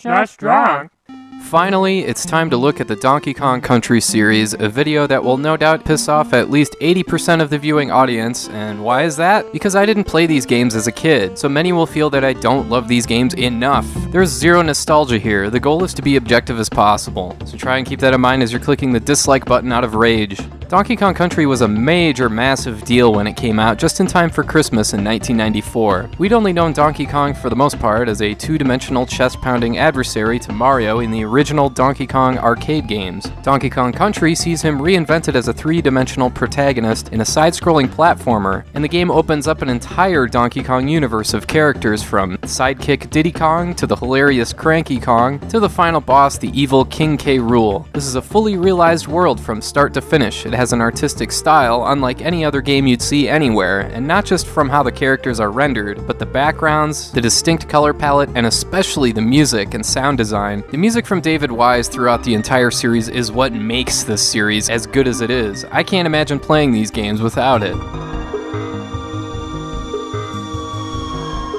SNESdrunk. Finally, it's time to look at the Donkey Kong Country series, a video that will no doubt piss off at least 80% of the viewing audience. And why is that? Because I didn't play these games as a kid, so many will feel that I don't love these games enough. There's zero nostalgia here. The goal is to be objective as possible, so try and keep that in mind as you're clicking the dislike button out of rage. Donkey Kong Country was a massive deal when it came out, just in time for Christmas in 1994. We'd only known Donkey Kong for the most part as a two-dimensional chest-pounding adversary to Mario in the original Donkey Kong arcade games. Donkey Kong Country sees him reinvented as a three-dimensional protagonist in a side-scrolling platformer, and the game opens up an entire Donkey Kong universe of characters from sidekick Diddy Kong to the hilarious Cranky Kong to the final boss, the evil King K. Rool. This is a fully realized world from start to finish. It has an artistic style unlike any other game you'd see anywhere, and not just from how the characters are rendered, but the backgrounds, the distinct color palette, and especially the music and sound design. The music from David Wise throughout the entire series is what makes this series as good as it is. I can't imagine playing these games without it.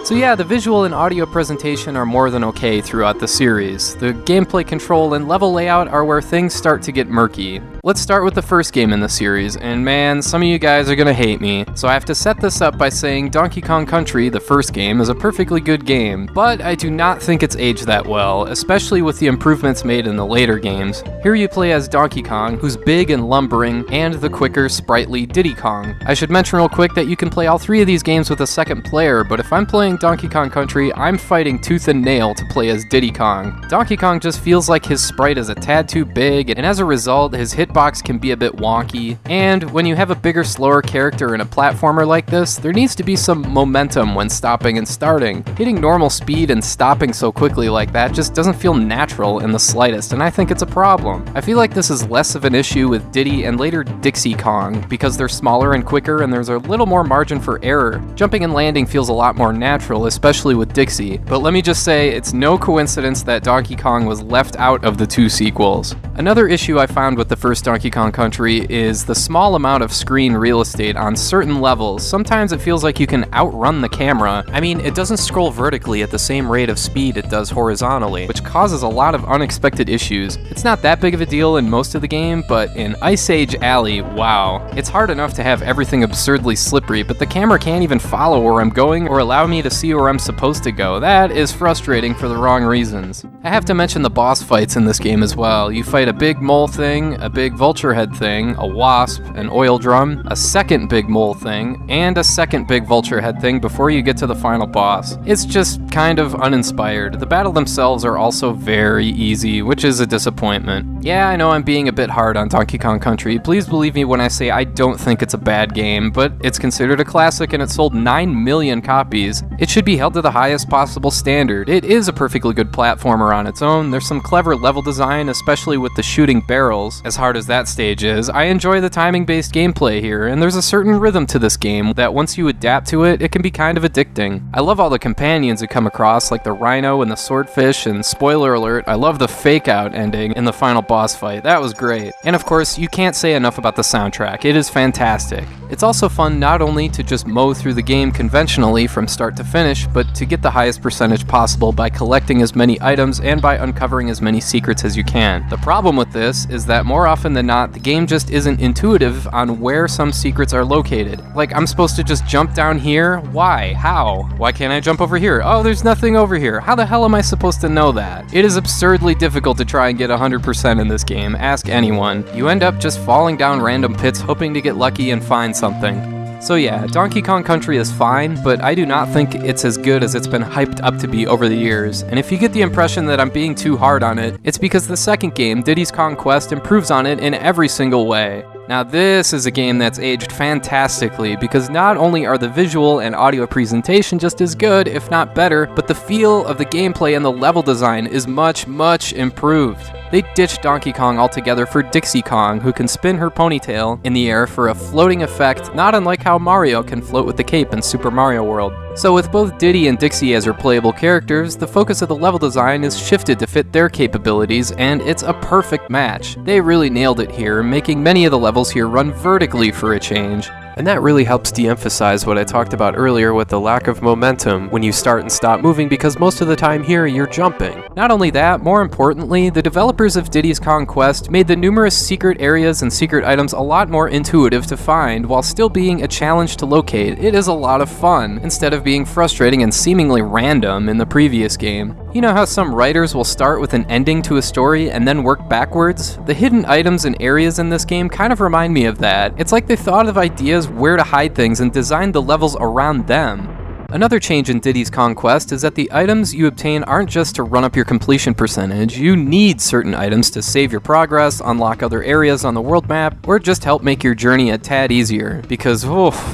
So yeah, the visual and audio presentation are more than okay throughout the series. The gameplay control and level layout are where things start to get murky. Let's start with the first game in the series, and man, some of you guys are gonna hate me. So I have to set this up by saying Donkey Kong Country, the first game, is a perfectly good game, but I do not think it's aged that well, especially with the improvements made in the later games. Here you play as Donkey Kong, who's big and lumbering, and the quicker, sprightly Diddy Kong. I should mention real quick that you can play all three of these games with a second player, but if I'm playing Donkey Kong Country, I'm fighting tooth and nail to play as Diddy Kong. Donkey Kong just feels like his sprite is a tad too big, and as a result, his hitbox can be a bit wonky. And when you have a bigger, slower character in a platformer like this, there needs to be some momentum when stopping and starting. Hitting normal speed and stopping so quickly like that just doesn't feel natural in the slightest, and I think it's a problem. I feel like this is less of an issue with Diddy and later Dixie Kong, because they're smaller and quicker and there's a little more margin for error. Jumping and landing feels a lot more natural, especially with Dixie. But let me just say, it's no coincidence that Donkey Kong was left out of the two sequels. Another issue I found with the first Donkey Kong Country is the small amount of screen real estate on certain levels. Sometimes it feels like you can outrun the camera. I mean, it doesn't scroll vertically at the same rate of speed it does horizontally, which causes a lot of unexpected issues. It's not that big of a deal in most of the game, but in Ice Age Alley, wow. It's hard enough to have everything absurdly slippery, but the camera can't even follow where I'm going or allow me to see where I'm supposed to go. That is frustrating for the wrong reasons. I have to mention the boss fights in this game as well. You fight a big mole thing, a big vulture head thing, a wasp, an oil drum, a second big mole thing, and a second big vulture head thing before you get to the final boss. It's just kind of uninspired. The battle themselves are also very easy, which is a disappointment. Yeah, I know I'm being a bit hard on Donkey Kong Country. Please believe me when I say I don't think it's a bad game, but it's considered a classic and it sold 9 million copies. It should be held to the highest possible standard. It is a perfectly good platformer on its own. There's some clever level design, especially with the shooting barrels. As hard as that stage is, I enjoy the timing-based gameplay here, and there's a certain rhythm to this game that once you adapt to it, it can be kind of addicting. I love all the companions you come across, like the rhino and the swordfish, and spoiler alert, I love the fake-out ending in the final boss fight. That was great. And of course, you can't say enough about the soundtrack. It is fantastic. It's also fun not only to just mow through the game conventionally from start to finish, but to get the highest percentage possible by collecting as many items and by uncovering as many secrets as you can. The problem with this is that more often than not, the game just isn't intuitive on where some secrets are located. Like, I'm supposed to just jump down here? Why? How? Why can't I jump over here? Oh, there's nothing over here. How the hell am I supposed to know that? It is absurdly difficult to try and get 100% in this game. Ask anyone. You end up just falling down random pits hoping to get lucky and find something. So yeah, Donkey Kong Country is fine, but I do not think it's as good as it's been hyped up to be over the years. And if you get the impression that I'm being too hard on it, it's because the second game, Diddy's Kong Quest, improves on it in every single way. Now this is a game that's aged fantastically because not only are the visual and audio presentation just as good, if not better, but the feel of the gameplay and the level design is much improved. They ditched Donkey Kong altogether for Dixie Kong, who can spin her ponytail in the air for a floating effect, not unlike how Mario can float with the cape in Super Mario World. So with both Diddy and Dixie as her playable characters, the focus of the level design is shifted to fit their capabilities, and it's a perfect match. They really nailed it here, making many of the levels here run vertically for a change. And that really helps de-emphasize what I talked about earlier with the lack of momentum when you start and stop moving, because most of the time here you're jumping. Not only that, more importantly, the developers of Diddy's Kong Quest made the numerous secret areas and secret items a lot more intuitive to find while still being a challenge to locate. It is a lot of fun, instead of being frustrating and seemingly random in the previous game. You know how some writers will start with an ending to a story and then work backwards? The hidden items and areas in this game kind of remind me of that. It's like they thought of ideas where to hide things and designed the levels around them. Another change in Diddy's Kong Quest is that the items you obtain aren't just to run up your completion percentage. You need certain items to save your progress, unlock other areas on the world map, or just help make your journey a tad easier. Because,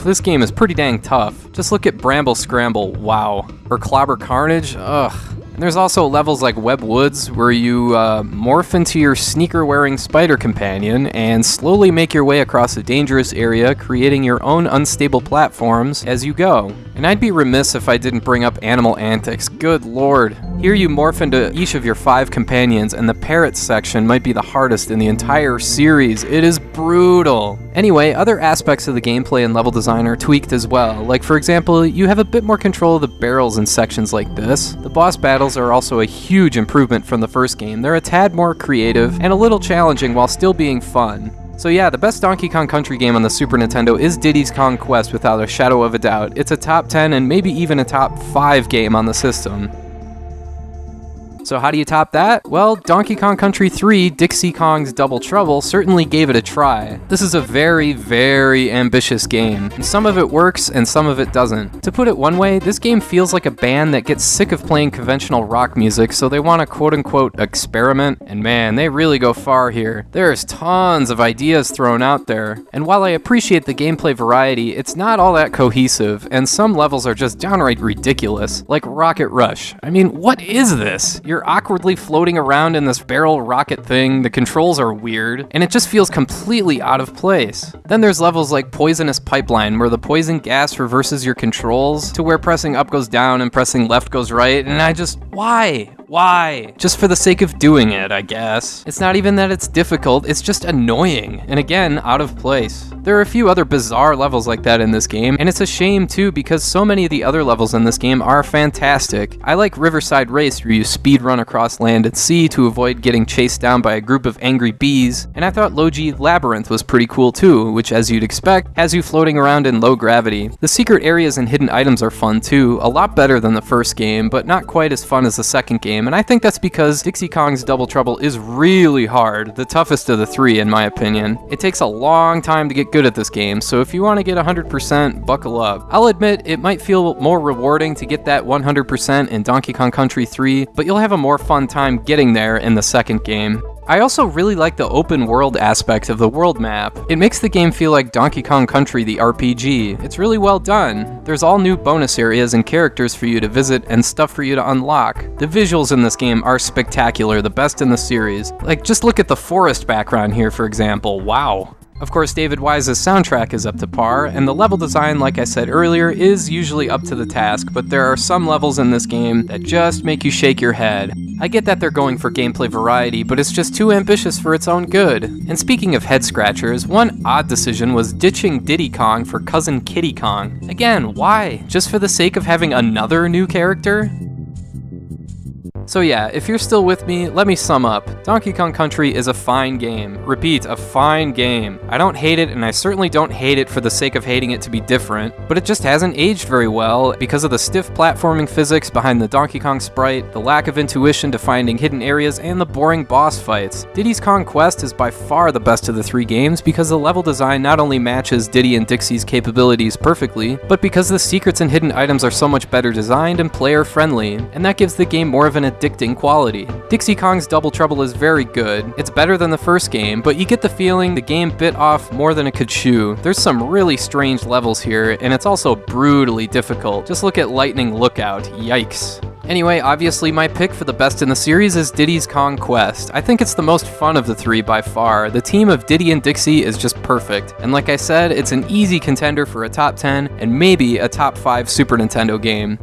this game is pretty dang tough. Just look at Bramble Scramble, wow. Or Clobber Carnage, ugh. And there's also levels like Web Woods, where you morph into your sneaker-wearing spider companion and slowly make your way across a dangerous area, creating your own unstable platforms as you go. And I'd be remiss if I didn't bring up Animal Antics, good lord. Here you morph into each of your 5 companions, and the parrot section might be the hardest in the entire series. It is brutal. Anyway, other aspects of the gameplay and level design are tweaked as well. Like, for example, you have a bit more control of the barrels in sections like this. The boss battles are also a huge improvement from the first game. They're a tad more creative and a little challenging while still being fun. So yeah, the best Donkey Kong Country game on the Super Nintendo is Diddy's Kong Quest without a shadow of a doubt. It's a top 10 and maybe even a top 5 game on the system. So how do you top that? Well, Donkey Kong Country 3, Dixie Kong's Double Trouble certainly gave it a try. This is a very, very ambitious game. Some of it works and some of it doesn't. To put it one way, this game feels like a band that gets sick of playing conventional rock music, so they want to quote-unquote experiment, and man, they really go far here. There's tons of ideas thrown out there, and while I appreciate the gameplay variety, it's not all that cohesive, and some levels are just downright ridiculous, like Rocket Rush. I mean, what is this? You're awkwardly floating around in this barrel rocket thing, the controls are weird, and it just feels completely out of place. Then there's levels like Poisonous Pipeline, where the poison gas reverses your controls to where pressing up goes down and pressing left goes right, and why? Why? Just for the sake of doing it, I guess. It's not even that it's difficult, it's just annoying, and again, out of place. There are a few other bizarre levels like that in this game, and it's a shame too because so many of the other levels in this game are fantastic. I like Riverside Race, where you speed run across land and sea to avoid getting chased down by a group of angry bees, and I thought Logi Labyrinth was pretty cool too, which as you'd expect, has you floating around in low gravity. The secret areas and hidden items are fun too, a lot better than the first game, but not quite as fun as the second game, and I think that's because Dixie Kong's Double Trouble is really hard, the toughest of the 3 in my opinion. It takes a long time to get good at this game, so if you want to get 100%, buckle up. I'll admit, it might feel more rewarding to get that 100% in Donkey Kong Country 3, but you'll have a more fun time getting there in the second game. I also really like the open world aspect of the world map. It makes the game feel like Donkey Kong Country the RPG. It's really well done. There's all new bonus areas and characters for you to visit and stuff for you to unlock. The visuals in this game are spectacular, the best in the series. Like, just look at the forest background here, for example. Wow. Of course, David Wise's soundtrack is up to par, and the level design, like I said earlier, is usually up to the task, but there are some levels in this game that just make you shake your head. I get that they're going for gameplay variety, but it's just too ambitious for its own good. And speaking of head scratchers, one odd decision was ditching Diddy Kong for Cousin Kiddy Kong. Again, why? Just for the sake of having another new character? So yeah, if you're still with me, let me sum up. Donkey Kong Country is a fine game. Repeat, a fine game. I don't hate it, and I certainly don't hate it for the sake of hating it to be different, but it just hasn't aged very well because of the stiff platforming physics behind the Donkey Kong sprite, the lack of intuition to finding hidden areas, and the boring boss fights. Diddy's Kong Quest is by far the best of the 3 games because the level design not only matches Diddy and Dixie's capabilities perfectly, but because the secrets and hidden items are so much better designed and player-friendly, and that gives the game more of an addicting quality. Dixie Kong's Double Trouble is very good. It's better than the first game, but you get the feeling the game bit off more than it could chew. There's some really strange levels here, and it's also brutally difficult. Just look at Lightning Lookout. Yikes. Anyway, obviously my pick for the best in the series is Diddy's Kong Quest. I think it's the most fun of the 3 by far. The team of Diddy and Dixie is just perfect. And like I said, it's an easy contender for a top 10 and maybe a top 5 Super Nintendo game.